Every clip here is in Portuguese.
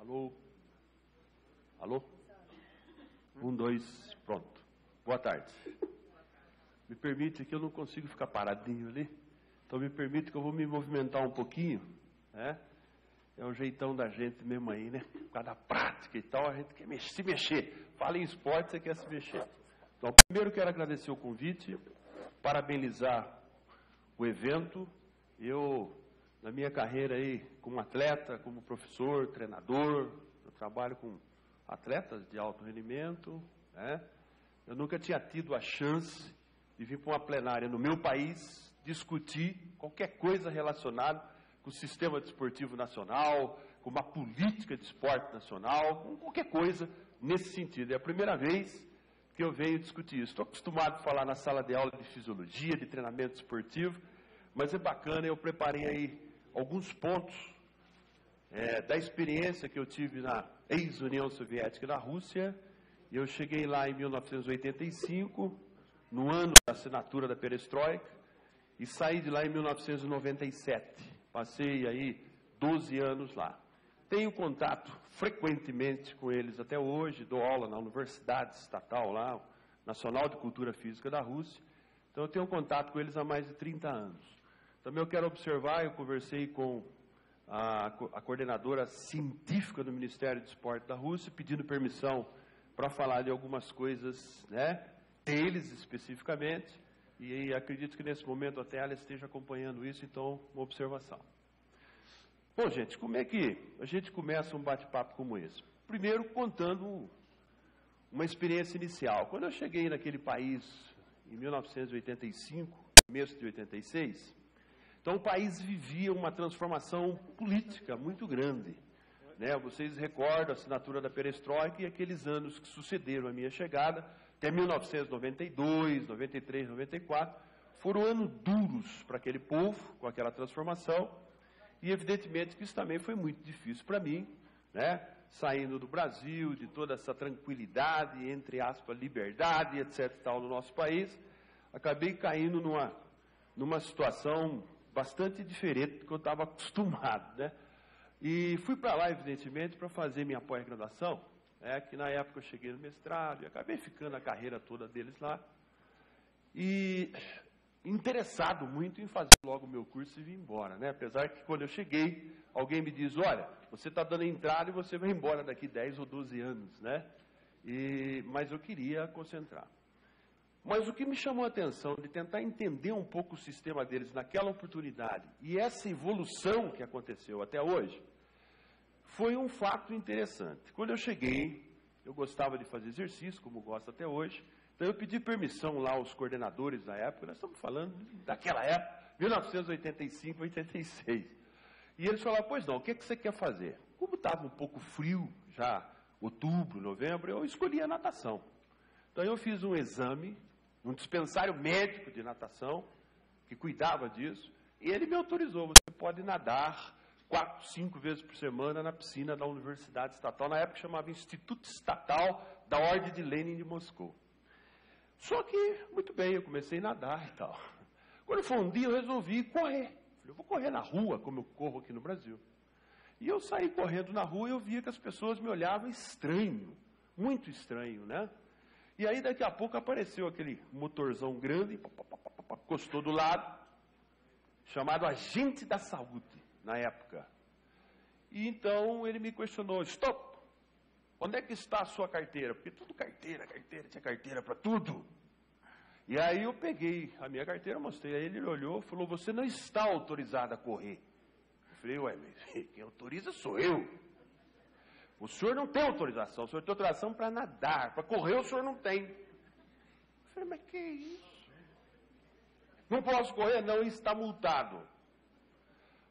Alô? Alô? 1, 2, pronto. Boa tarde. Me permite que eu não consigo ficar paradinho ali. Então me permite que eu vou me movimentar um pouquinho, né? É o jeitão da gente mesmo aí, né? Por causa da prática e tal, a gente quer se mexer. Fala em esporte, você quer se mexer. Então, primeiro quero agradecer o convite, parabenizar o evento. Eu, na minha carreira aí, como atleta, como professor, treinador, eu trabalho com atletas de alto rendimento, né? Eu nunca tinha tido a chance de vir para uma plenária no meu país discutir qualquer coisa relacionada com o sistema desportivo nacional, com uma política de esporte nacional, com qualquer coisa nesse sentido. É a primeira vez que eu venho discutir isso. Estou acostumado a falar na sala de aula de fisiologia, de treinamento esportivo, mas é bacana, eu preparei aí alguns pontos da experiência que eu tive na ex-União Soviética da Rússia. E eu cheguei lá em 1985, no ano da assinatura da Perestroika, e saí de lá em 1997. Passei aí 12 anos lá. Tenho contato frequentemente com eles até hoje, dou aula na Universidade Estatal lá, Nacional de Cultura Física da Rússia. Então eu tenho contato com eles há mais de 30 anos. Também eu quero observar, eu conversei com a coordenadora científica do Ministério do Esporte da Rússia, pedindo permissão para falar de algumas coisas, né, deles especificamente, e acredito que nesse momento até ela esteja acompanhando isso, então, uma observação. Bom, gente, como é que a gente começa um bate-papo como esse? Primeiro, contando uma experiência inicial. Quando eu cheguei naquele país, em 1985, começo de 86, então o país vivia uma transformação política muito grande, né? Vocês recordam a assinatura da Perestroika e aqueles anos que sucederam a minha chegada, até 1992, 93, 94, foram anos duros para aquele povo, com aquela transformação, e evidentemente que isso também foi muito difícil para mim, né? Saindo do Brasil, de toda essa tranquilidade, entre aspas, liberdade, etc. tal, no nosso país, acabei caindo numa situação bastante diferente do que eu estava acostumado, né? E fui para lá, evidentemente, para fazer minha pós-graduação, que na época eu cheguei no mestrado e acabei ficando a carreira toda deles lá. E interessado muito em fazer logo o meu curso e vir embora, né? Apesar que quando eu cheguei, alguém me diz, olha, você está dando entrada e você vai embora daqui 10 ou 12 anos, né? Mas eu queria concentrar. Mas o que me chamou a atenção de tentar entender um pouco o sistema deles naquela oportunidade e essa evolução que aconteceu até hoje, foi um fato interessante. Quando eu cheguei, eu gostava de fazer exercício, como gosto até hoje, então eu pedi permissão lá aos coordenadores da época, nós estamos falando daquela época, 1985, 86. E eles falaram, pois não, o que você quer fazer? Como estava um pouco frio, já outubro, novembro, eu escolhi a natação. Então eu fiz um exame, um dispensário médico de natação, que cuidava disso, e ele me autorizou, você pode nadar 4, 5 vezes por semana na piscina da Universidade Estatal, na época chamava Instituto Estatal da Ordem de Lenin de Moscou. Só que, muito bem, eu comecei a nadar e tal. Quando foi um dia, eu resolvi correr. Falei, eu vou correr na rua, como eu corro aqui no Brasil. E eu saí correndo na rua e eu via que as pessoas me olhavam estranho, muito estranho, né? E aí, daqui a pouco, apareceu aquele motorzão grande, encostou do lado, chamado agente da saúde, na época. E então, ele me questionou, stop, onde é que está a sua carteira? Porque tudo carteira, tinha carteira para tudo. E aí eu peguei a minha carteira, mostrei a ele, ele olhou e falou, você não está autorizado a correr. Eu falei, ué, mas quem autoriza sou eu. O senhor não tem autorização, o senhor tem autorização para nadar, para correr o senhor não tem. Eu falei, mas que isso? Não posso correr? Não, está multado.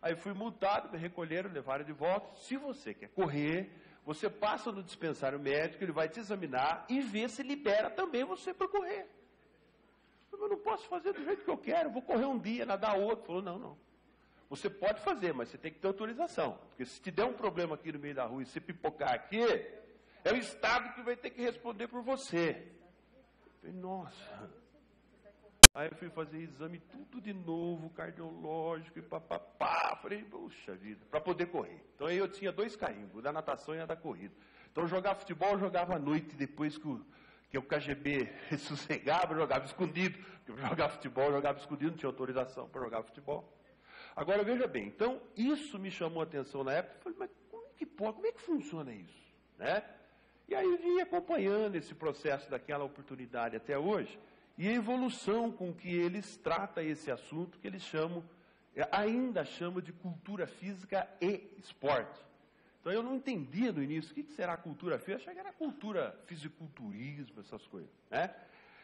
Aí fui multado, me recolheram, levaram de volta. Se você quer correr, você passa no dispensário médico, ele vai te examinar e ver se libera também você para correr. Eu não posso fazer do jeito que eu quero, vou correr um dia, nadar outro. Falou, não. Você pode fazer, mas você tem que ter autorização. Porque se te der um problema aqui no meio da rua e se pipocar aqui, é o Estado que vai ter que responder por você. Eu falei, nossa. Aí eu fui fazer exame tudo de novo, cardiológico e papapá. Falei, puxa vida, para poder correr. Então aí eu tinha 2 carimbos, da natação e a da corrida. Então eu jogava futebol, eu jogava à noite, depois que o KGB sossegava, eu jogava escondido. Eu jogava futebol, eu jogava escondido, não tinha autorização para jogar futebol. Agora veja bem, então isso me chamou a atenção na época. Eu falei, mas como é que pode, como é que funciona isso? Né? E aí eu vim acompanhando esse processo daquela oportunidade até hoje, e a evolução com que eles tratam esse assunto, que eles ainda chamam de cultura física e esporte. Então eu não entendia no início o que será cultura física, eu achava que era cultura, fisiculturismo, essas coisas. Né?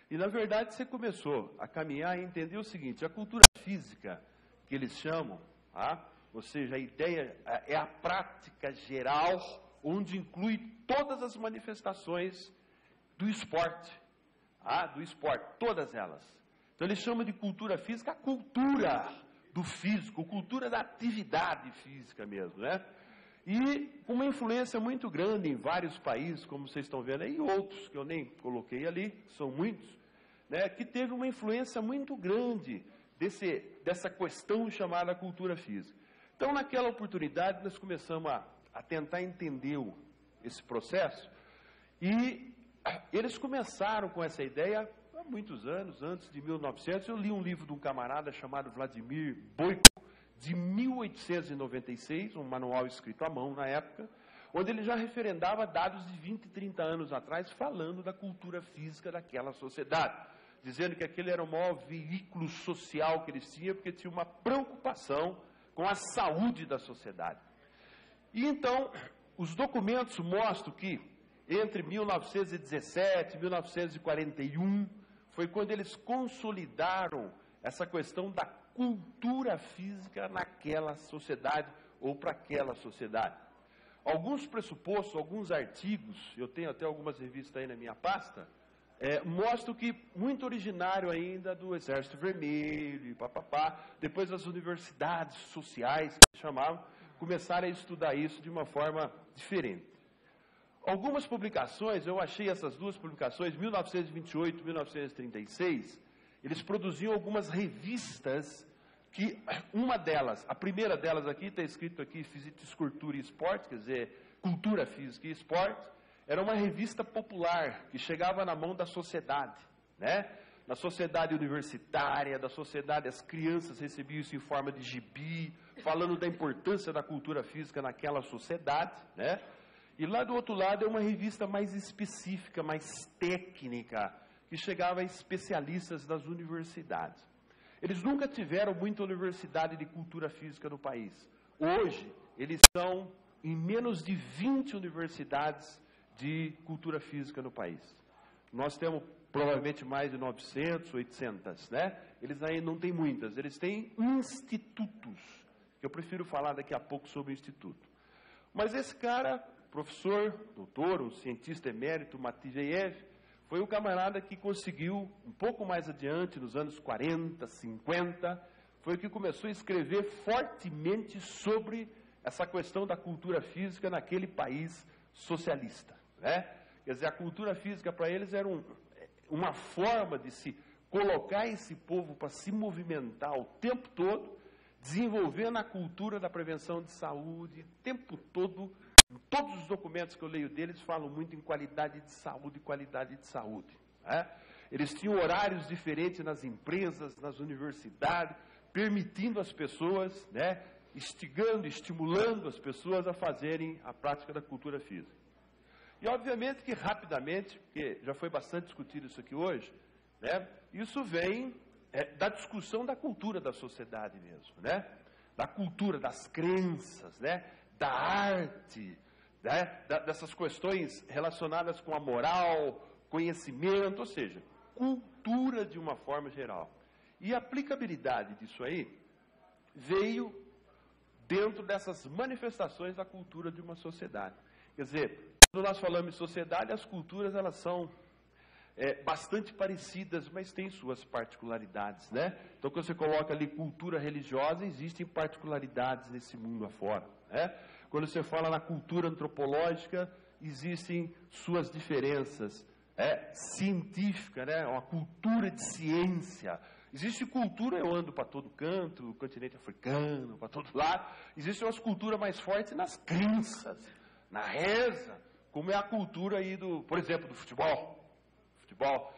E na verdade você começou a caminhar e entender o seguinte, a cultura física, que eles chamam, ou seja, a ideia é a prática geral, onde inclui todas as manifestações do esporte, todas elas. Então eles chamam de cultura física a cultura do físico, cultura da atividade física mesmo, né? E com uma influência muito grande em vários países, como vocês estão vendo aí, e outros que eu nem coloquei ali, são muitos, né? Que teve uma influência muito grande dessa questão chamada cultura física. Então, naquela oportunidade, nós começamos a tentar entender esse processo, e eles começaram com essa ideia há muitos anos, antes de 1900. Eu li um livro de um camarada chamado Vladimir Boiko, de 1896, um manual escrito à mão na época, onde ele já referendava dados de 20, 30 anos atrás, falando da cultura física daquela sociedade, dizendo que aquele era o maior veículo social que eles tinham, porque tinha uma preocupação com a saúde da sociedade. E então, os documentos mostram que entre 1917 e 1941 foi quando eles consolidaram essa questão da cultura física naquela sociedade ou para aquela sociedade. Alguns pressupostos, alguns artigos, eu tenho até algumas revistas aí na minha pasta, mostram que muito originário ainda do Exército Vermelho e papapá, depois as universidades sociais, que chamavam, começaram a estudar isso de uma forma diferente. Algumas publicações, eu achei essas 2 publicações, 1928 e 1936, eles produziam algumas revistas que, uma delas, a primeira delas aqui, está escrito aqui, Fisicultura e Esporte, quer dizer, Cultura Física e Esporte, era uma revista popular, que chegava na mão da sociedade, né? Na sociedade universitária, da sociedade, as crianças recebiam isso em forma de gibi, falando da importância da cultura física naquela sociedade, né? E lá do outro lado é uma revista mais específica, mais técnica, que chegava a especialistas das universidades. Eles nunca tiveram muita universidade de cultura física no país. Hoje, eles são em menos de 20 universidades de cultura física no país. Nós temos provavelmente mais de 900, 800, né? Eles ainda não têm muitas, eles têm institutos, que eu prefiro falar daqui a pouco sobre o instituto. Mas esse cara, professor, doutor, um cientista emérito, Matveyev, foi o camarada que conseguiu, um pouco mais adiante, nos anos 40, 50, foi o que começou a escrever fortemente sobre essa questão da cultura física naquele país socialista, né? Quer dizer, a cultura física para eles era uma forma de se colocar esse povo para se movimentar o tempo todo, desenvolvendo a cultura da prevenção de saúde, o tempo todo. Todos os documentos que eu leio deles falam muito em qualidade de saúde, né? Eles tinham horários diferentes nas empresas, nas universidades, permitindo as pessoas, né, instigando, estimulando as pessoas a fazerem a prática da cultura física. E obviamente que rapidamente, porque já foi bastante discutido isso aqui hoje, né, isso vem da discussão da cultura da sociedade mesmo, né? Da cultura, das crenças, né? Da arte, né? Dessas questões relacionadas com a moral, conhecimento, ou seja, cultura de uma forma geral. E a aplicabilidade disso aí veio dentro dessas manifestações da cultura de uma sociedade. Quer dizer, quando nós falamos em sociedade, as culturas elas são bastante parecidas, mas têm suas particularidades, né? Então, quando você coloca ali cultura religiosa, existem particularidades nesse mundo afora, né? Quando você fala na cultura antropológica, existem suas diferenças. Científica, né? Uma cultura de ciência, Existe cultura, eu ando para todo canto, o continente africano, para todo lado. Existem umas culturas mais fortes nas crenças, na reza, como é a cultura aí por exemplo, do futebol. Futebol,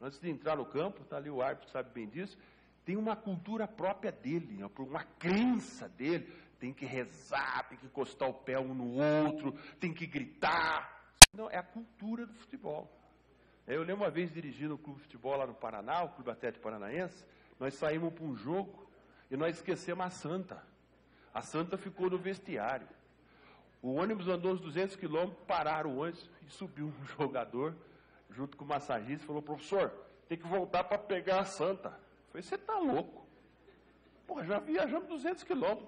antes de entrar no campo, está ali o árbitro, sabe bem disso, tem uma cultura própria dele, uma crença dele. Tem que rezar, tem que encostar o pé um no outro, tem que gritar. Não, é a cultura do futebol. Eu lembro uma vez dirigindo o clube de futebol lá no Paraná, o Clube Atlético Paranaense, nós saímos para um jogo e nós esquecemos a Santa. A Santa ficou no vestiário. O ônibus andou uns 200 quilômetros, pararam o ônibus e subiu um jogador, junto com o massagista, e falou: professor, tem que voltar para pegar a Santa. Eu falei: você está louco? Pô, já viajamos 200 quilômetros.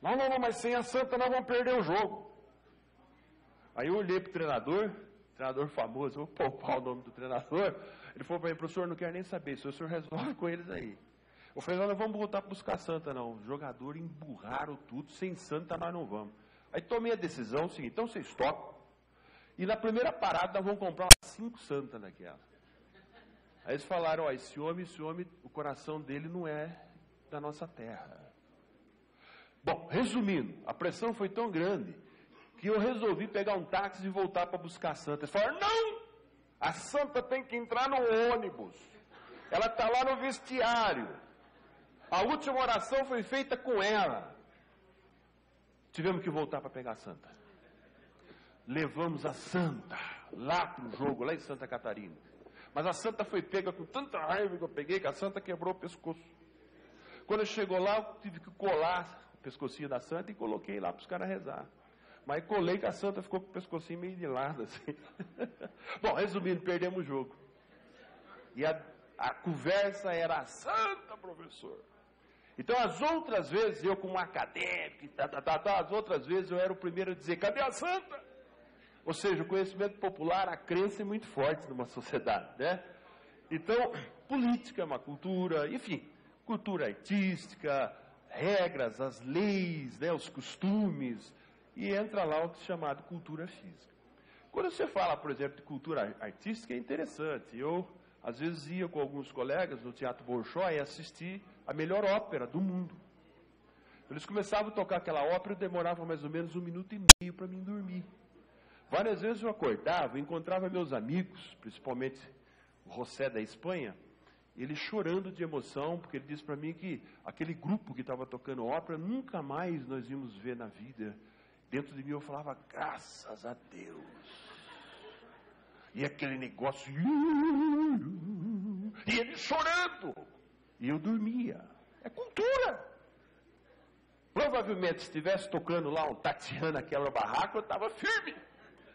Não, mas sem a Santa nós vamos perder o jogo. Aí eu olhei para o treinador famoso, vou poupar o nome do treinador. Ele falou para mim: professor, eu não quero nem saber, se o senhor resolve com eles aí. Eu falei: não vamos voltar para buscar a Santa, não. Os jogadores emburraram tudo, sem Santa nós não vamos. Aí tomei a decisão, seguinte: então vocês tocam. E na primeira parada nós vamos comprar umas 5 Santas daquela. Aí eles falaram: ó, esse homem, o coração dele não é da nossa terra. Bom, resumindo, a pressão foi tão grande que eu resolvi pegar um táxi e voltar para buscar a Santa. Eles falaram: não! A Santa tem que entrar no ônibus. Ela está lá no vestiário. A última oração foi feita com ela. Tivemos que voltar para pegar a Santa. Levamos a Santa lá para o jogo, lá em Santa Catarina. Mas a Santa foi pega com tanta raiva que eu peguei, que a Santa quebrou o pescoço. Quando chegou lá, eu tive que colar o pescocinho da Santa e coloquei lá para os caras rezar. Mas colei que a Santa ficou com o pescocinho meio de lado, assim. Bom, resumindo, perdemos o jogo. E a conversa era: a Santa, professor. Então, as outras vezes, eu como acadêmico, as outras vezes eu era o primeiro a dizer: cadê a Santa? Ou seja, o conhecimento popular, a crença é muito forte numa sociedade, né? Então, política é uma cultura, enfim, cultura artística, regras, as leis, né, os costumes, e entra lá o que é chamado cultura física. Quando você fala, por exemplo, de cultura artística, é interessante. Eu, às vezes, ia com alguns colegas no Teatro Bolshoi assistir a melhor ópera do mundo. Eles começavam a tocar aquela ópera e demorava mais ou menos 1 minuto e meio para mim dormir. Várias vezes eu acordava, encontrava meus amigos, principalmente o José da Espanha, ele chorando de emoção, porque ele disse para mim que aquele grupo que estava tocando ópera, nunca mais nós íamos ver na vida. Dentro de mim eu falava: graças a Deus. E aquele negócio, e ele chorando, e eu dormia. É cultura. Provavelmente, se estivesse tocando lá um Tatiana Quebra-Barraco, eu estava firme.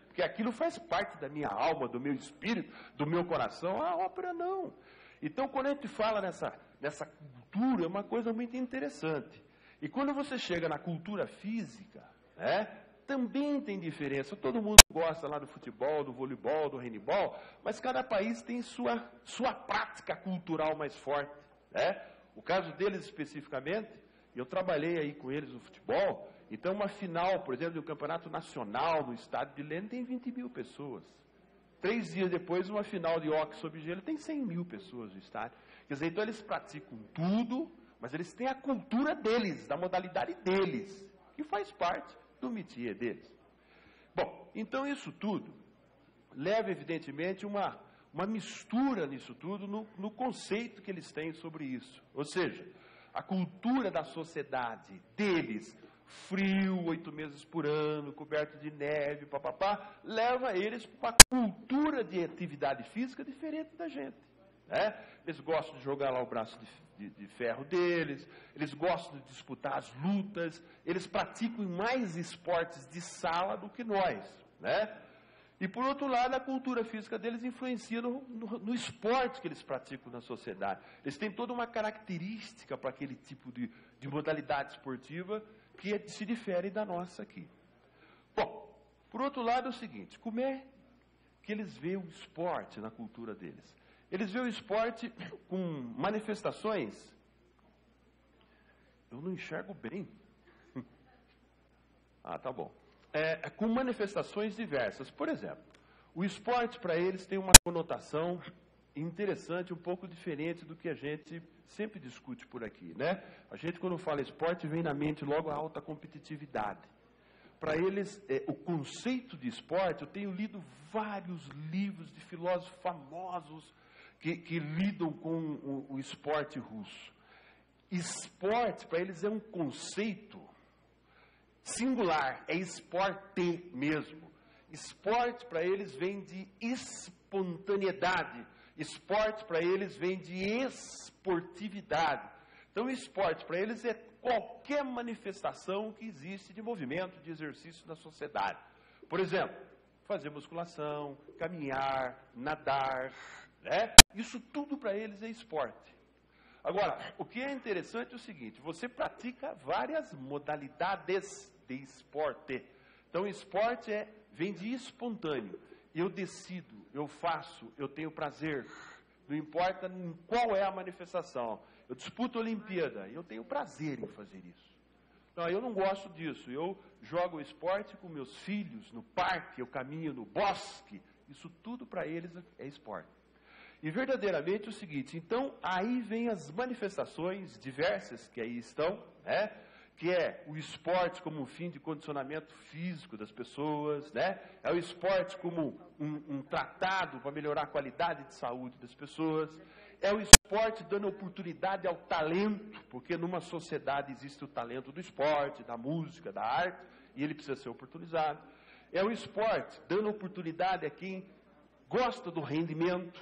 Porque aquilo faz parte da minha alma, do meu espírito, do meu coração. A ópera não. Então, quando a gente fala nessa cultura, é uma coisa muito interessante. E quando você chega na cultura física, né, também tem diferença. Todo mundo gosta lá do futebol, do voleibol, do handebol, mas cada país tem sua prática cultural mais forte, né? O caso deles especificamente, eu trabalhei aí com eles no futebol. Então, uma final, por exemplo, do campeonato nacional no estádio de Lênin tem 20 mil pessoas. 3 dias depois, uma final de hóquei sobre gelo tem 100 mil pessoas no estádio. Quer dizer, então eles praticam tudo, mas eles têm a cultura deles, da modalidade deles, que faz parte do métier deles. Bom, então isso tudo leva, evidentemente, uma mistura nisso tudo no conceito que eles têm sobre isso. Ou seja, a cultura da sociedade deles, frio, 8 meses por ano, coberto de neve, leva eles para uma cultura de atividade física diferente da gente, né? Eles gostam de jogar lá o braço de ferro deles, eles gostam de disputar as lutas, eles praticam mais esportes de sala do que nós, né? E, por outro lado, a cultura física deles influencia no esporte que eles praticam na sociedade. Eles têm toda uma característica para aquele tipo de modalidade esportiva que se difere da nossa aqui. Bom, por outro lado é o seguinte: como é que eles veem o esporte na cultura deles? Eles veem o esporte com manifestações. Eu não enxergo bem. Tá bom. Com manifestações diversas. Por exemplo, o esporte para eles tem uma conotação interessante, um pouco diferente do que a gente sempre discute por aqui, né? A gente, quando fala esporte, vem na mente logo a alta competitividade. Para eles, o conceito de esporte, eu tenho lido vários livros de filósofos famosos que lidam com o esporte russo. Esporte, para eles, é um conceito singular, é esporte mesmo. Esporte, para eles, vem de espontaneidade. Esporte, para eles, vem de esportividade. Então, esporte, para eles, é qualquer manifestação que existe de movimento, de exercício na sociedade. Por exemplo, fazer musculação, caminhar, nadar, né? Isso tudo para eles é esporte. Agora, o que é interessante é o seguinte, você pratica várias modalidades de esporte. Então, esporte vem de espontâneo. Eu decido, eu faço, eu tenho prazer. Não importa em qual é a manifestação. Eu disputo a Olimpíada e eu tenho prazer em fazer isso. Não, eu não gosto disso. Eu jogo esporte com meus filhos no parque, eu caminho no bosque. Isso tudo para eles é esporte. E verdadeiramente é o seguinte, então aí vem as manifestações diversas que aí estão, né? Que é o esporte como um fim de condicionamento físico das pessoas, né? É o esporte como um tratado para melhorar a qualidade de saúde das pessoas. É o esporte dando oportunidade ao talento, porque numa sociedade existe o talento do esporte, da música, da arte, e ele precisa ser oportunizado. É o esporte dando oportunidade a quem gosta do rendimento.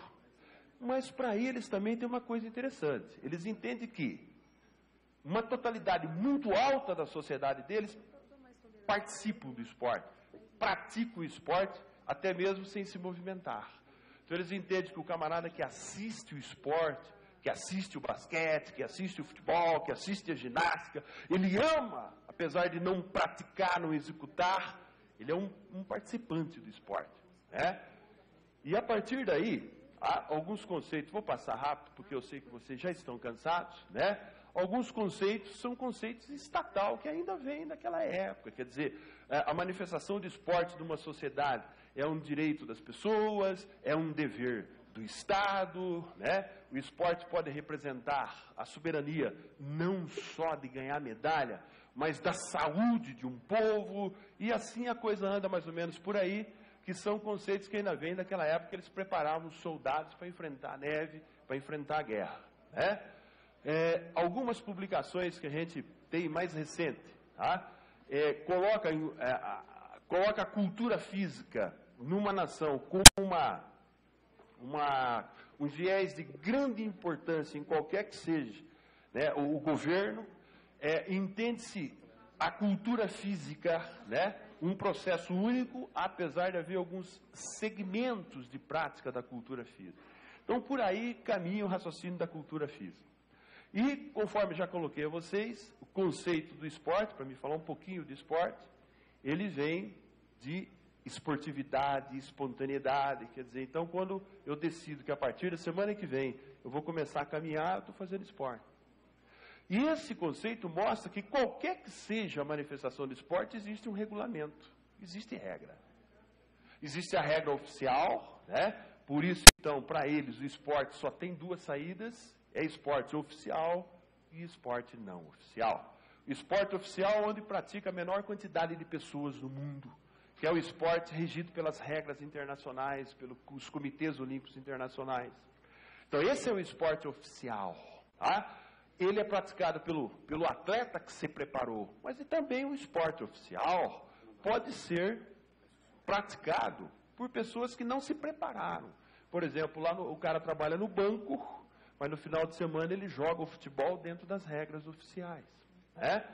Mas para eles também tem uma coisa interessante. Eles entendem que uma totalidade muito alta da sociedade deles participam do esporte, praticam o esporte, até mesmo sem se movimentar. Então eles entendem que o camarada que assiste o esporte, que assiste o basquete, que assiste o futebol, que assiste a ginástica, ele ama, apesar de não praticar, não executar, ele é um participante do esporte, né? E a partir daí, há alguns conceitos, vou passar rápido, porque eu sei que vocês já estão cansados, né? Alguns conceitos são conceitos estatal que ainda vêm daquela época. Quer dizer, a manifestação de esporte de uma sociedade é um direito das pessoas, é um dever do Estado, né? O esporte pode representar a soberania não só de ganhar medalha, mas da saúde de um povo, e assim a coisa anda mais ou menos por aí, que são conceitos que ainda vêm daquela época que eles preparavam os soldados para enfrentar a neve, para enfrentar a guerra, né? Algumas publicações que a gente tem mais recente, tá? Coloca a cultura física numa nação com um viés de grande importância em qualquer que seja, né, o governo, entende-se a cultura física, né, um processo único, apesar de haver alguns segmentos de prática da cultura física. Então, por aí caminha o raciocínio da cultura física. E, conforme já coloquei a vocês, o conceito do esporte, para me falar um pouquinho de esporte, ele vem de esportividade, espontaneidade, quer dizer, então quando eu decido que a partir da semana que vem eu vou começar a caminhar, eu estou fazendo esporte. E esse conceito mostra que qualquer que seja a manifestação do esporte, existe um regulamento, existe regra. Existe a regra oficial, né? Por isso, então, para eles, o esporte só tem duas saídas, é esporte oficial e esporte não oficial. O esporte oficial é onde pratica a menor quantidade de pessoas no mundo, que é o esporte regido pelas regras internacionais, pelos comitês olímpicos internacionais. Então, esse é o esporte oficial, tá? Ele é praticado pelo atleta que se preparou, mas também o esporte oficial pode ser praticado por pessoas que não se prepararam. Por exemplo, o cara trabalha no banco, mas no final de semana ele joga o futebol dentro das regras oficiais, né?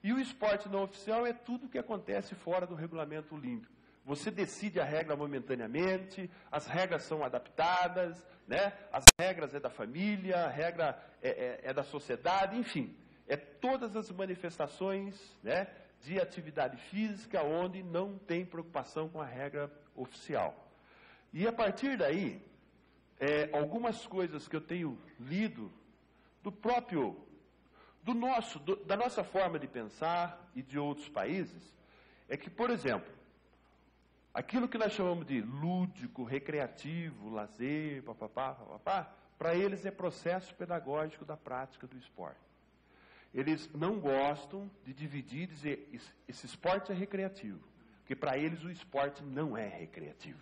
E o esporte não oficial é tudo que acontece fora do regulamento olímpico. Você decide a regra momentaneamente, as regras são adaptadas, né? As regras é da família, a regra é da sociedade, enfim. É todas as manifestações, né, de atividade física onde não tem preocupação com a regra oficial. E a partir daí, algumas coisas que eu tenho lido da nossa forma de pensar e de outros países, é que, por exemplo, Aquilo que nós chamamos de lúdico, recreativo, lazer, papapá, para eles é processo pedagógico da prática do esporte. Eles não gostam de dividir e dizer, esse esporte é recreativo, porque para eles o esporte não é recreativo.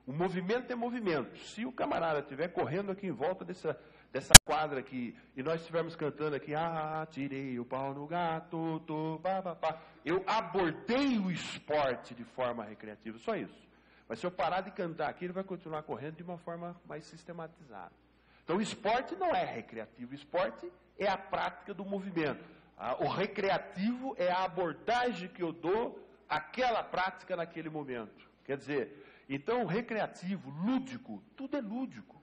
O movimento é movimento. Se o camarada estiver correndo aqui em volta dessa quadra aqui, e nós estivermos cantando aqui, tirei o pau no gato, papapá, eu abordei o esporte de forma recreativa, só isso. Mas se eu parar de cantar aqui, ele vai continuar correndo de uma forma mais sistematizada. Então, o esporte não é recreativo, o esporte é a prática do movimento. O recreativo é a abordagem que eu dou àquela prática naquele momento. Quer dizer, então, o recreativo, lúdico, tudo é lúdico.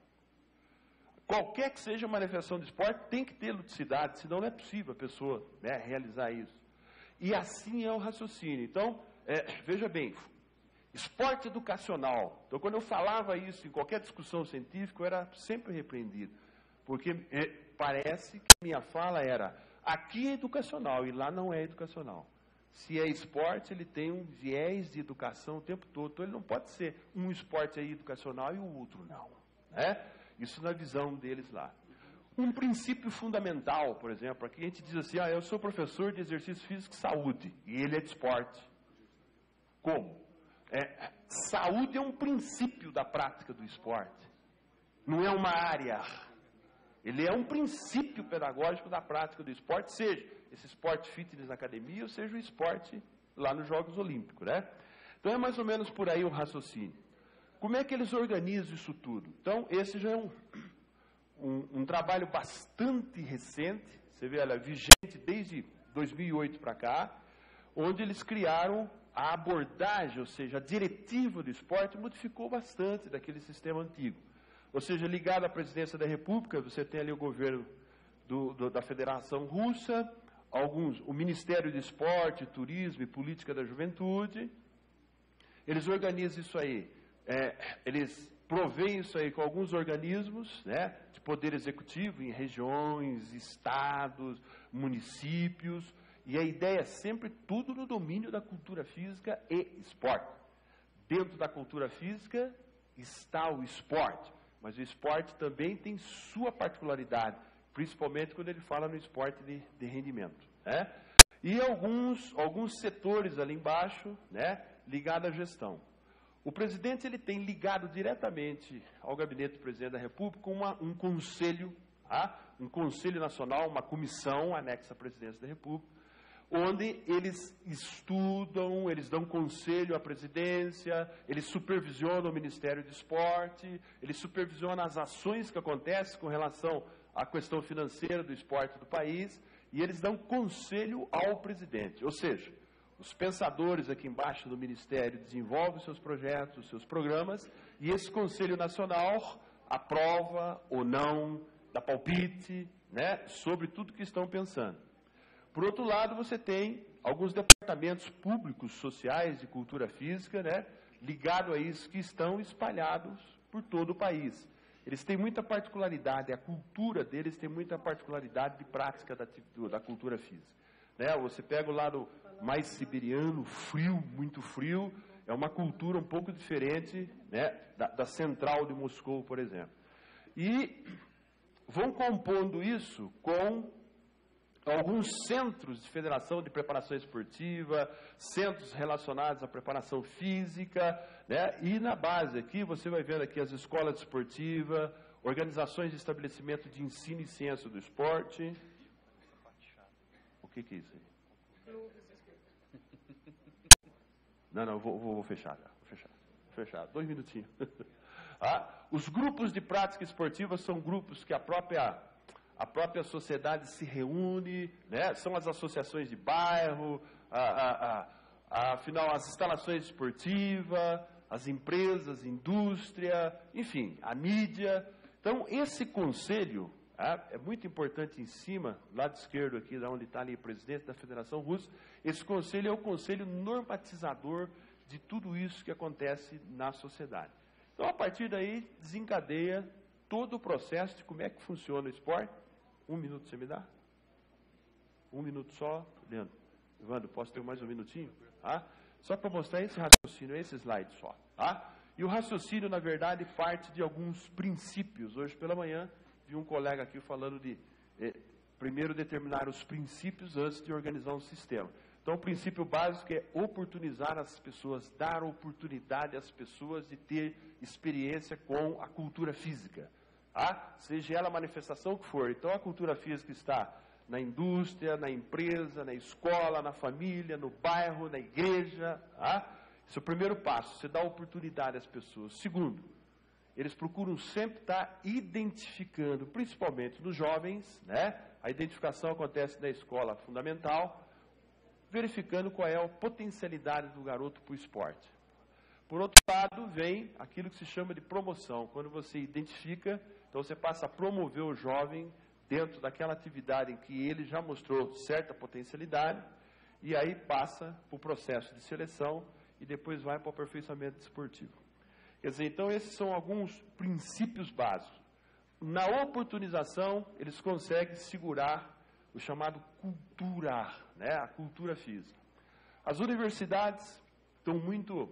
Qualquer que seja a manifestação de esporte, tem que ter ludicidade, senão não é possível a pessoa, né, realizar isso. E assim é o raciocínio. Então, veja bem, esporte educacional. Então, quando eu falava isso em qualquer discussão científica, eu era sempre repreendido. Porque parece que minha fala era, aqui é educacional e lá não é educacional. Se é esporte, ele tem um viés de educação o tempo todo. Então, ele não pode ser um esporte aí educacional e o outro não. Né? Isso na visão deles lá. Um princípio fundamental, por exemplo, aqui a gente diz assim, eu sou professor de exercício físico e saúde, e ele é de esporte. Como? Saúde é um princípio da prática do esporte. Não é uma área. Ele é um princípio pedagógico da prática do esporte, seja esse esporte fitness na academia, ou seja o esporte lá nos Jogos Olímpicos, né? Então é mais ou menos por aí o raciocínio. Como é que eles organizam isso tudo? Então, esse já é um trabalho bastante recente, você vê, ela é vigente desde 2008 para cá, onde eles criaram a abordagem, ou seja, a diretiva do esporte modificou bastante daquele sistema antigo. Ou seja, ligado à presidência da República, você tem ali o governo da Federação Russa, o Ministério do Esporte, Turismo e Política da Juventude. Eles organizam isso aí, eles provêm isso aí com alguns organismos, né, de poder executivo em regiões, estados, municípios, e a ideia é sempre tudo no domínio da cultura física e esporte. Dentro da cultura física está o esporte, mas o esporte também tem sua particularidade, principalmente quando ele fala no esporte de rendimento, né? E alguns setores ali embaixo, né, ligados à gestão. O presidente ele tem ligado diretamente ao gabinete do presidente da República um conselho, um conselho nacional, uma comissão anexa à presidência da República, onde eles estudam, eles dão conselho à presidência, eles supervisionam o Ministério do Esporte, eles supervisionam as ações que acontecem com relação à questão financeira do esporte do país, e eles dão conselho ao presidente. Ou seja, os pensadores aqui embaixo do Ministério desenvolvem os seus projetos, os seus programas, e esse Conselho Nacional aprova ou não, dá palpite, né, sobre tudo que estão pensando. Por outro lado, você tem alguns departamentos públicos, sociais, de cultura física, né, ligado a isso, que estão espalhados por todo o país. Eles têm muita particularidade, a cultura deles tem muita particularidade de prática da cultura física. Né, você pega o lado mais siberiano, frio, muito frio, é uma cultura um pouco diferente, né, da central de Moscou, por exemplo. E vão compondo isso com alguns centros de federação de preparação esportiva, centros relacionados à preparação física, né? E na base aqui, você vai vendo aqui as escolas esportivas, organizações de estabelecimento de ensino e ciência do esporte. O que é isso aí? Não, vou fechar. Vou fechar. 2 minutinhos. Os grupos de prática esportiva são grupos que a própria sociedade se reúne, né? São as associações de bairro, afinal, as instalações esportivas, as empresas, indústria, enfim, a mídia. Então, esse conselho é muito importante em cima, lado esquerdo aqui, onde está ali o presidente da Federação Russa. Esse conselho é o conselho normatizador de tudo isso que acontece na sociedade. Então, a partir daí, desencadeia todo o processo de como é que funciona o esporte. 1 minuto você me dá? 1 minuto só, Leandro. Evandro, posso ter mais um minutinho? Só para mostrar esse raciocínio, esse slide só. Tá? E o raciocínio, na verdade, parte de alguns princípios. Hoje pela manhã, vi um colega aqui falando de primeiro determinar os princípios antes de organizar um sistema. Então, o princípio básico é oportunizar as pessoas, dar oportunidade às pessoas de ter experiência com a cultura física. Tá? Seja ela a manifestação que for. Então, a cultura física está na indústria, na empresa, na escola, na família, no bairro, na igreja. Tá? Esse é o primeiro passo, você dá oportunidade às pessoas. Segundo, eles procuram sempre estar identificando, principalmente nos jovens, né? A identificação acontece na escola fundamental, verificando qual é a potencialidade do garoto para o esporte. Por outro lado, vem aquilo que se chama de promoção. Quando você identifica, então você passa a promover o jovem dentro daquela atividade em que ele já mostrou certa potencialidade, e aí passa para o processo de seleção, e depois vai para o aperfeiçoamento desportivo. Quer dizer, então esses são alguns princípios básicos. Na oportunização, eles conseguem segurar o chamado culturar, né? A cultura física. As universidades estão muito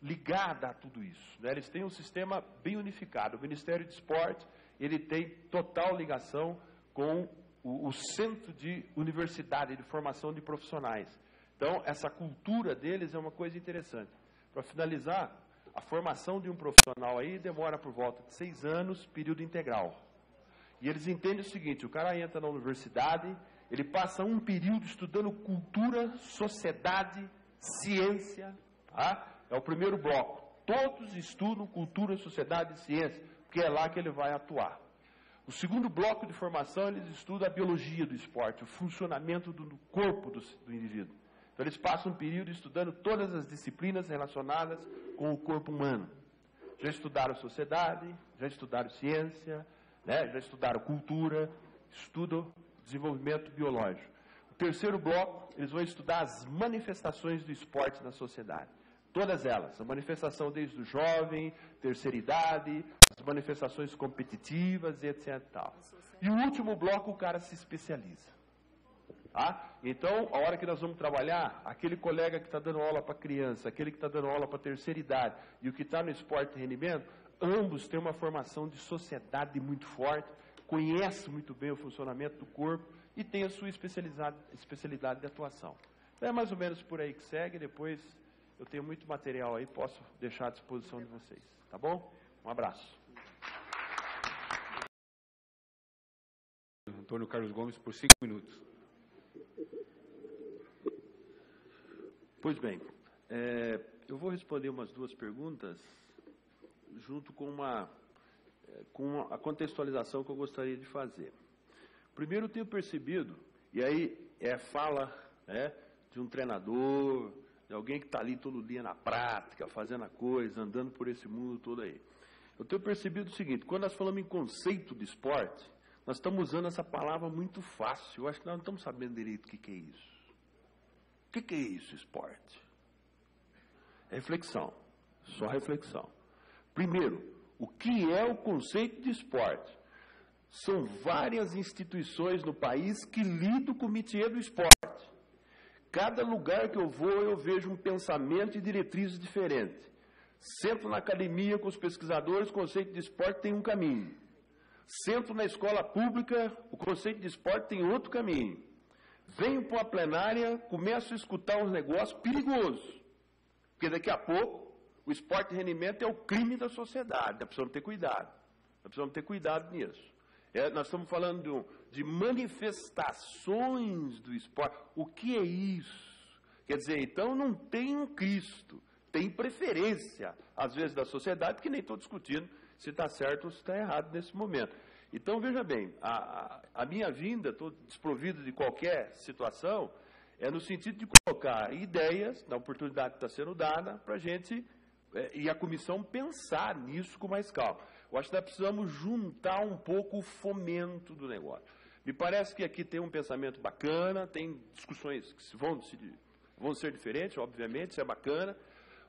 ligadas a tudo isso, né? Eles têm um sistema bem unificado. O Ministério de Esporte, ele tem total ligação com o centro de universidade, de formação de profissionais. Então, essa cultura deles é uma coisa interessante. Para finalizar, a formação de um profissional aí demora por volta de 6 anos, período integral. E eles entendem o seguinte, o cara entra na universidade, ele passa um período estudando cultura, sociedade, ciência, tá? É o primeiro bloco. Todos estudam cultura, sociedade e ciência, porque é lá que ele vai atuar. O segundo bloco de formação, eles estudam a biologia do esporte, o funcionamento do corpo do indivíduo. Então, eles passam um período estudando todas as disciplinas relacionadas com o corpo humano. Já estudaram sociedade, já estudaram ciência, né? Já estudaram cultura, estudam desenvolvimento biológico. O terceiro bloco, eles vão estudar as manifestações do esporte na sociedade. Todas elas, a manifestação desde o jovem, terceira idade, as manifestações competitivas, etc. Tal. E o último bloco, o cara se especializa. Tá? Então, a hora que nós vamos trabalhar, aquele colega que está dando aula para criança, aquele que está dando aula para terceira idade e o que está no esporte de rendimento, ambos têm uma formação de sociedade muito forte, conhecem muito bem o funcionamento do corpo e têm a sua especialidade de atuação. Então, é mais ou menos por aí que segue. Depois eu tenho muito material aí, posso deixar à disposição de vocês. Tá bom? Um abraço. Antônio Carlos Gomes, por 5 minutos. Pois bem, eu vou responder umas 2 perguntas junto com a contextualização que eu gostaria de fazer. Primeiro, eu tenho percebido, e aí fala, né, de um treinador, de alguém que está ali todo dia na prática, fazendo a coisa, andando por esse mundo todo aí. Eu tenho percebido o seguinte, quando nós falamos em conceito de esporte, nós estamos usando essa palavra muito fácil. Eu acho que nós não estamos sabendo direito o que é isso. O que é isso, esporte? É reflexão, só reflexão. Primeiro, o que é o conceito de esporte? São várias instituições no país que lidam com o métier do esporte. Cada lugar que eu vou, eu vejo um pensamento e diretrizes diferentes. Sento na academia com os pesquisadores, o conceito de esporte tem um caminho. Sento na escola pública, o conceito de esporte tem outro caminho. Venho para uma plenária, começo a escutar uns negócios perigosos. Porque daqui a pouco, o esporte de rendimento é o crime da sociedade. Nós precisamos ter cuidado. Nós precisamos ter cuidado nisso. Nós estamos falando de manifestações do esporte. O que é isso? Quer dizer, então não tem um Cristo. Tem preferência, às vezes, da sociedade, porque nem estou discutindo se está certo ou se está errado nesse momento. Então, veja bem, a minha vinda, estou desprovido de qualquer situação, é no sentido de colocar ideias, na oportunidade que está sendo dada, para a gente, e a comissão, pensar nisso com mais calma. Eu acho que nós precisamos juntar um pouco o fomento do negócio. Me parece que aqui tem um pensamento bacana, tem discussões que vão ser diferentes, obviamente, isso é bacana,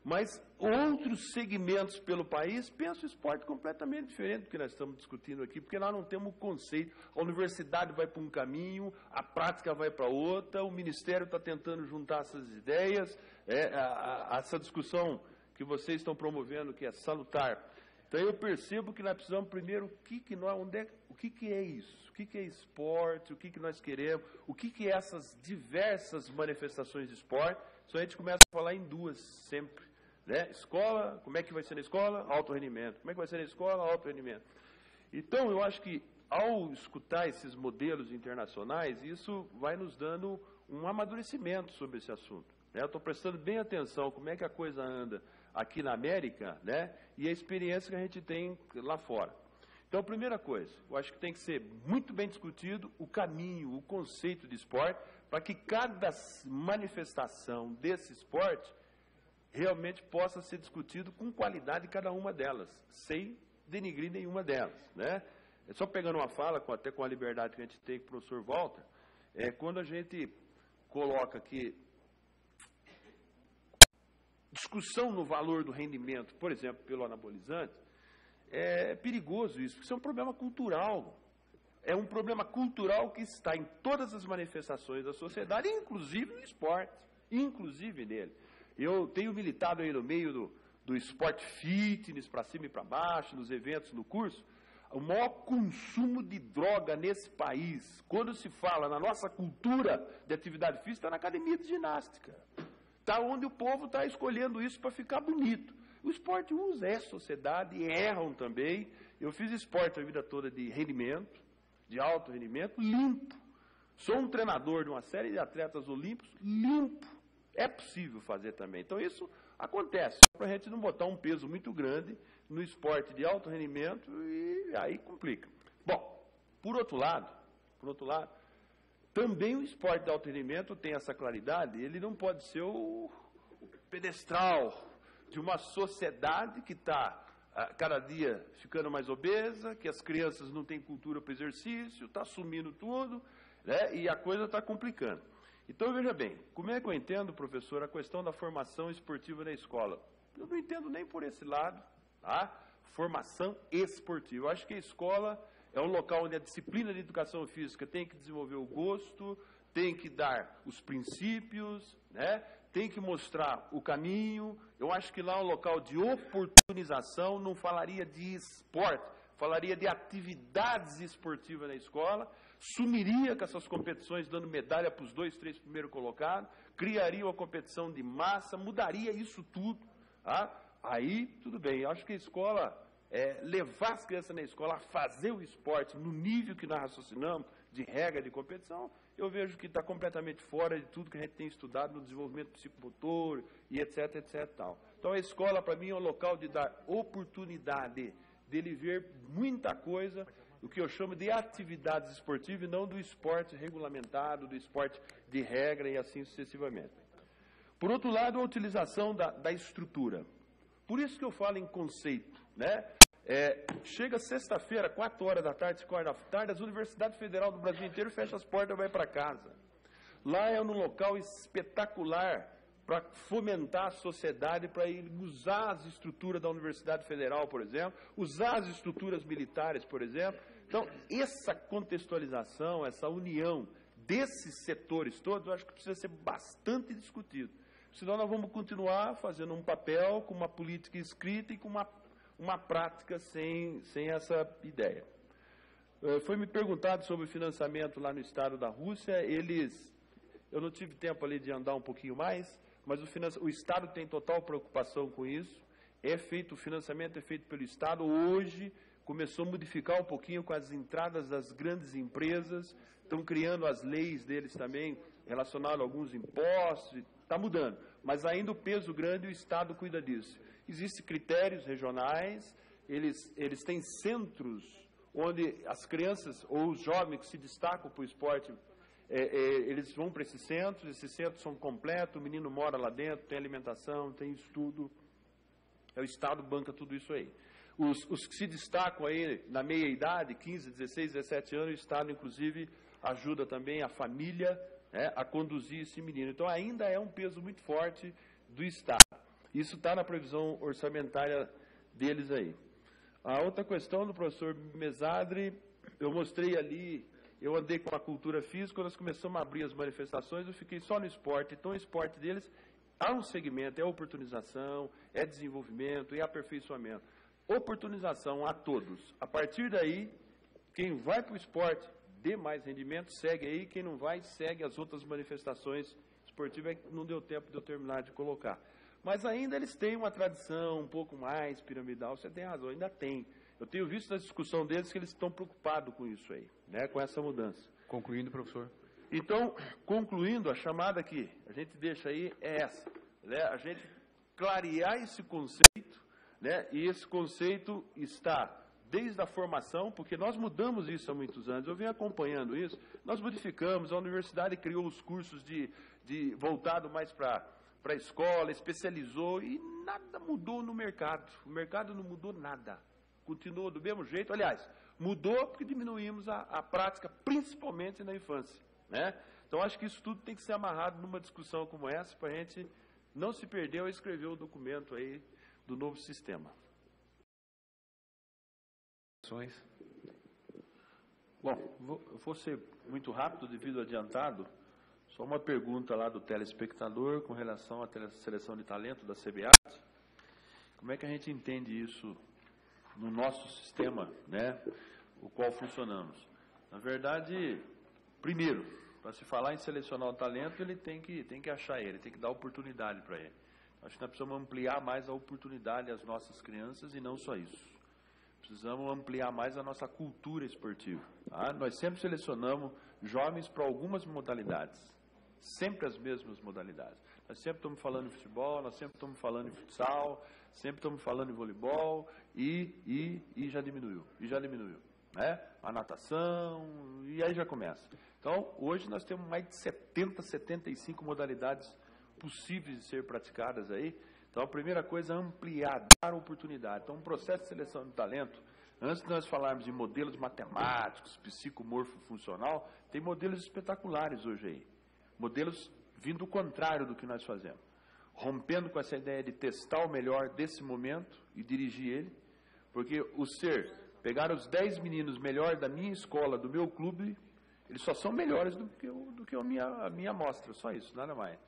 Mas outros segmentos pelo país pensam o esporte completamente diferente do que nós estamos discutindo aqui, porque nós não temos o conceito. A universidade vai para um caminho, a prática vai para outra, o Ministério está tentando juntar essas ideias, essa discussão que vocês estão promovendo, que é salutar. Então eu percebo que nós precisamos primeiro, o que é isso? O que é esporte? O que nós queremos? O que é essas diversas manifestações de esporte? Só a gente começa a falar em duas sempre. Né? Escola, como é que vai ser na escola? Alto rendimento. Como é que vai ser na escola? Alto rendimento. Então, eu acho que ao escutar esses modelos internacionais, isso vai nos dando um amadurecimento sobre esse assunto. Né? Eu estou prestando bem atenção como é que a coisa anda aqui na América, né? E a experiência que a gente tem lá fora. Então, a primeira coisa, eu acho que tem que ser muito bem discutido o caminho, o conceito de esporte, para que cada manifestação desse esporte realmente possa ser discutido com qualidade cada uma delas, sem denigrir nenhuma delas. Né? Só pegando uma fala, até com a liberdade que a gente tem com o professor Walter, quando a gente coloca que discussão no valor do rendimento, por exemplo, pelo anabolizante, é perigoso isso, porque isso é um problema cultural. É um problema cultural que está em todas as manifestações da sociedade, inclusive no esporte, inclusive nele. Eu tenho militado aí no meio do esporte fitness, para cima e para baixo, nos eventos, no curso. O maior consumo de droga nesse país, quando se fala na nossa cultura de atividade física, está na academia de ginástica. Está onde o povo está escolhendo isso para ficar bonito. O esporte usa, sociedade, e erram também. Eu fiz esporte a vida toda de rendimento, de alto rendimento, limpo. Sou um treinador de uma série de atletas olímpicos, limpo. É possível fazer também. Então, isso acontece, para a gente não botar um peso muito grande no esporte de alto rendimento e aí complica. Bom, por outro lado, também o esporte de alto rendimento tem essa claridade, ele não pode ser o pedestral de uma sociedade que está cada dia ficando mais obesa, que as crianças não têm cultura para exercício, está sumindo tudo, né, e a coisa está complicando. Então, veja bem, como é que eu entendo, professor, a questão da formação esportiva na escola? Eu não entendo nem por esse lado, tá? Formação esportiva. Eu acho que a escola é um local onde a disciplina de educação física tem que desenvolver o gosto, tem que dar os princípios, né? Tem que mostrar o caminho. Eu acho que lá é um local de oportunização, não falaria de esporte, falaria de atividades esportivas na escola, sumiria com essas competições dando medalha para os 2, 3 primeiros colocados, criaria uma competição de massa, mudaria isso tudo. Tá? Aí, tudo bem, eu acho que a escola, levar as crianças na escola a fazer o esporte no nível que nós raciocinamos, de regra de competição, eu vejo que está completamente fora de tudo que a gente tem estudado no desenvolvimento psicomotor e etc, etc. Tal. Então a escola, para mim, é um local de dar oportunidade dele ver muita coisa, o que eu chamo de atividades esportivas, e não do esporte regulamentado, do esporte de regra e assim sucessivamente. Por outro lado, a utilização da estrutura. Por isso que eu falo em conceito, né? Chega sexta-feira, 4 horas da tarde, 5 horas da tarde, as universidades federais do Brasil inteiro fecham as portas e vai para casa. Lá é um local espetacular para fomentar a sociedade, para usar as estruturas da Universidade Federal, por exemplo, usar as estruturas militares, por exemplo. Então, essa contextualização, essa união desses setores todos, eu acho que precisa ser bastante discutido. Senão nós vamos continuar fazendo um papel com uma política escrita e com uma prática sem essa ideia. Foi me perguntado sobre o financiamento lá no estado da Rússia. Eu não tive tempo ali de andar um pouquinho mais, mas o estado tem total preocupação com isso. O financiamento é feito pelo estado. Hoje começou a modificar um pouquinho com as entradas das grandes empresas, estão criando as leis deles também, relacionadas a alguns impostos, está mudando. Mas ainda o peso grande, o estado cuida disso. Existem critérios regionais, eles têm centros onde as crianças ou os jovens que se destacam para o esporte, eles vão para esses centros são completos, o menino mora lá dentro, tem alimentação, tem estudo, o Estado banca tudo isso aí. Os que se destacam aí na meia-idade, 15, 16, 17 anos, o Estado, inclusive, ajuda também a família, a conduzir esse menino. Então, ainda é um peso muito forte do Estado. Isso está na previsão orçamentária deles aí. A outra questão do professor Mesadri, eu mostrei ali, eu andei com a cultura física, quando nós começamos a abrir as manifestações, eu fiquei só no esporte. Então, o esporte deles há um segmento, é oportunização, é desenvolvimento, é aperfeiçoamento. Oportunização a todos. A partir daí, quem vai para o esporte, dê mais rendimento, segue aí. Quem não vai, segue as outras manifestações esportivas, que não deu tempo de eu terminar de colocar. Mas ainda eles têm uma tradição um pouco mais piramidal, você tem razão, ainda tem. Eu tenho visto na discussão deles que eles estão preocupados com isso aí, né, com essa mudança. Concluindo, professor. Então, concluindo, a chamada que a gente deixa aí é essa, né, a gente clarear esse conceito, né, e esse conceito está desde a formação, porque nós mudamos isso há muitos anos, eu venho acompanhando isso, nós modificamos, a universidade criou os cursos voltado mais para a escola, especializou e nada mudou no mercado. O mercado não mudou nada. Continuou do mesmo jeito. Aliás, mudou porque diminuímos a prática, principalmente na infância, né? Então, acho que isso tudo tem que ser amarrado numa discussão como essa, para a gente não se perder ao escrever o documento aí do novo sistema. Bom, eu vou ser muito rápido devido ao adiantado. Só uma pergunta lá do telespectador com relação à seleção de talento da CBA. Como é que a gente entende isso no nosso sistema, né, o qual funcionamos? Na verdade, primeiro, para se falar em selecionar o talento, ele tem que achar ele, tem que dar oportunidade para ele. Acho que nós precisamos ampliar mais a oportunidade às nossas crianças e não só isso. Precisamos ampliar mais a nossa cultura esportiva. Tá? Nós sempre selecionamos jovens para algumas modalidades. Sempre as mesmas modalidades. Nós sempre estamos falando em futebol, nós sempre estamos falando em futsal, sempre estamos falando em voleibol e já diminuiu, né? A natação, e aí já começa. Então, hoje nós temos mais de 70, 75 modalidades possíveis de ser praticadas aí. Então, a primeira coisa é ampliar, dar oportunidade. Então, um processo de seleção de talento, antes de nós falarmos de modelos matemáticos, psicomorfo-funcional, tem modelos espetaculares hoje aí. Modelos vindo do contrário do que nós fazemos. Rompendo com essa ideia de testar o melhor desse momento e dirigir ele. Porque pegar os 10 meninos melhores da minha escola, do meu clube, eles só são melhores do que a minha amostra, só isso, nada mais.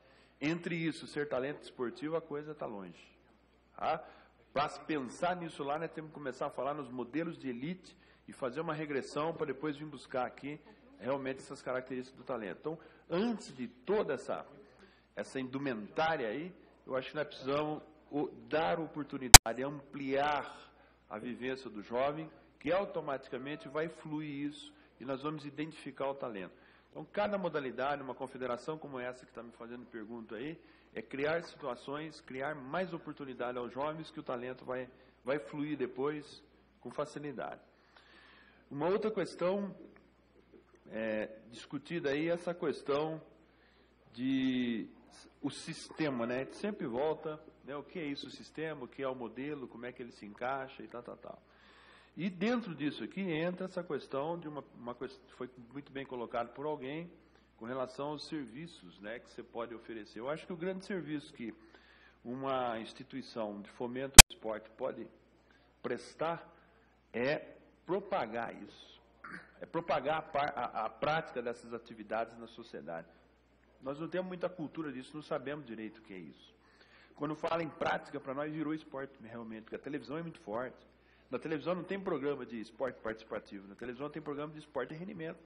Entre isso, ser talento esportivo, a coisa está longe. Tá? Para pensar nisso lá, nós temos que começar a falar nos modelos de elite e fazer uma regressão para depois vir buscar aqui realmente essas características do talento. Então, antes de toda essa indumentária aí, eu acho que nós precisamos dar oportunidade, ampliar a vivência do jovem, que automaticamente vai fluir isso e nós vamos identificar o talento. Então, cada modalidade, uma confederação como essa que está me fazendo pergunta aí, é criar situações, criar mais oportunidade aos jovens, que o talento vai fluir depois com facilidade. Uma outra questão discutida aí, essa questão o sistema, né? A gente sempre volta, né? O que é isso o sistema, o que é o modelo, como é que ele se encaixa e tal. E dentro disso aqui entra essa questão de uma coisa que foi muito bem colocado por alguém com relação aos serviços, né, que você pode oferecer. Eu acho que o grande serviço que uma instituição de fomento do esporte pode prestar é propagar isso, é propagar a prática dessas atividades na sociedade. Nós não temos muita cultura disso, não sabemos direito o que é isso. Quando fala em prática, para nós virou esporte realmente, porque a televisão é muito forte. Na televisão não tem programa de esporte participativo, na televisão tem programa de esporte e rendimento.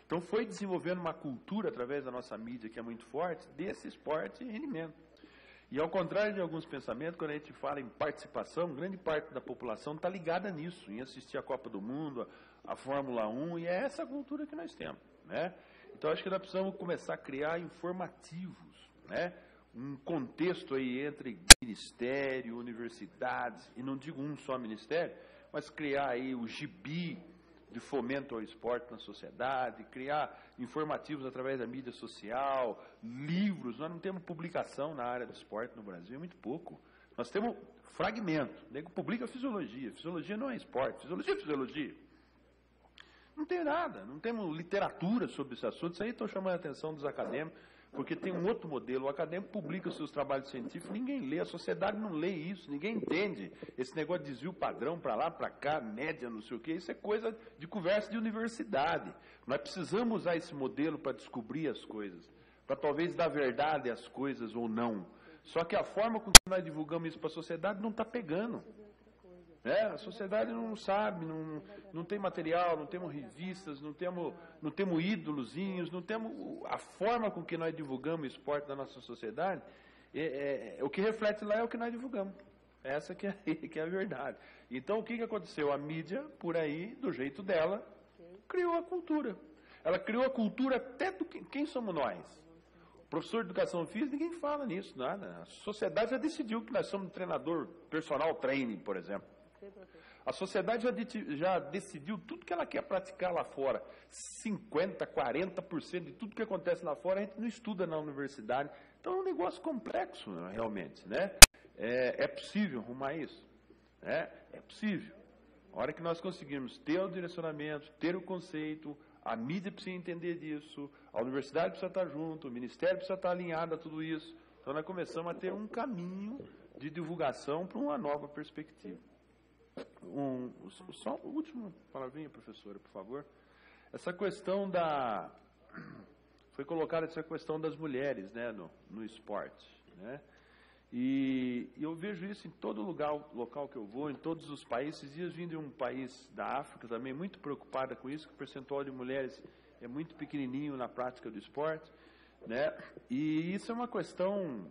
Então foi desenvolvendo uma cultura através da nossa mídia, que é muito forte, desse esporte e rendimento. E ao contrário de alguns pensamentos, quando a gente fala em participação, grande parte da população está ligada nisso, em assistir a Copa do Mundo, a Fórmula 1, e é essa cultura que nós temos, né? Então acho que nós precisamos começar a criar informativos, né? Um contexto aí entre ministério, universidades, e não digo um só ministério, mas criar aí o gibi de fomento ao esporte na sociedade, criar informativos através da mídia social, livros. Nós não temos publicação na área do esporte no Brasil, é muito pouco. Nós temos fragmento, nego publica fisiologia. Fisiologia não é esporte, fisiologia é fisiologia. Não tem nada, não temos literatura sobre esse assunto. Isso aí estou chamando a atenção dos acadêmicos Porque tem um outro modelo, o acadêmico publica os seus trabalhos científicos, ninguém lê, a sociedade não lê isso, ninguém entende. Esse negócio de desvio padrão, para lá, para cá, média, não sei o quê, isso é coisa de conversa de universidade. Nós precisamos usar esse modelo para descobrir as coisas, para talvez dar verdade às coisas ou não. Só que a forma com que nós divulgamos isso para a sociedade não está pegando. A sociedade não sabe, não tem material, não temos revistas, não temos ídolozinhos, não temos a forma com que nós divulgamos o esporte da nossa sociedade, o que reflete lá é o que nós divulgamos. Essa que é a verdade. Então, o que aconteceu? A mídia, por aí, do jeito dela, criou a cultura. Ela criou a cultura até do quem somos nós. Professor de educação física, ninguém fala nisso, nada. A sociedade já decidiu que nós somos treinador personal training, por exemplo. A sociedade já decidiu tudo que ela quer praticar lá fora. 50%, 40% de tudo que acontece lá fora a gente não estuda na universidade. Então é um negócio complexo, realmente, né? É possível arrumar isso? É possível. A hora que nós conseguirmos ter o direcionamento, ter o conceito, a mídia precisa entender disso, a universidade precisa estar junto, o ministério precisa estar alinhado a tudo isso. Então nós começamos a ter um caminho de divulgação para uma nova perspectiva. Só uma última palavrinha, professora, por favor. Essa questão foi colocada essa questão das mulheres, né, no esporte, né? E eu vejo isso em todo local que eu vou, em todos os países. Esses dias vim de um país da África também, muito preocupada com isso, que o percentual de mulheres é muito pequenininho na prática do esporte, né? E isso é uma questão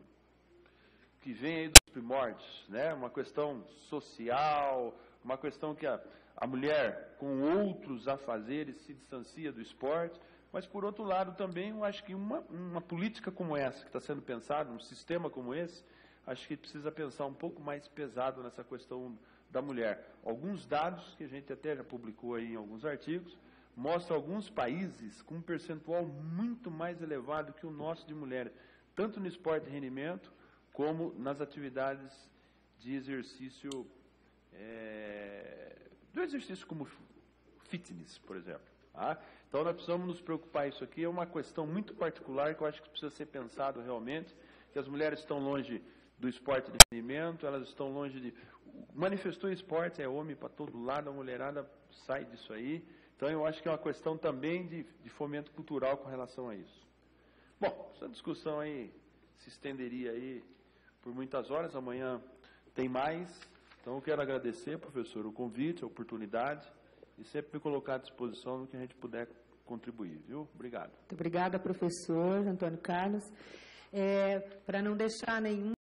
que vem aí dos primórdios, né? Uma questão social, uma questão que a mulher, com outros afazeres, se distancia do esporte. Mas, por outro lado, também, eu acho que uma política como essa, que está sendo pensada, um sistema como esse, acho que precisa pensar um pouco mais pesado nessa questão da mulher. Alguns dados, que a gente até já publicou aí em alguns artigos, mostram alguns países com um percentual muito mais elevado que o nosso de mulheres, tanto no esporte de rendimento, como nas atividades de exercício, do exercício como fitness, por exemplo. Tá? Então, nós precisamos nos preocupar. Isso aqui é uma questão muito particular que eu acho que precisa ser pensado realmente, que as mulheres estão longe do esporte de rendimento, elas estão longe de... Manifestou esporte, é homem para todo lado, a mulherada sai disso aí. Então, eu acho que é uma questão também de fomento cultural com relação a isso. Bom, essa discussão aí se estenderia aí por muitas horas, amanhã tem mais. Então, eu quero agradecer, professor, o convite, a oportunidade, e sempre me colocar à disposição no que a gente puder contribuir, viu? Obrigado. Muito obrigada, professor Antônio Carlos. Para não deixar nenhum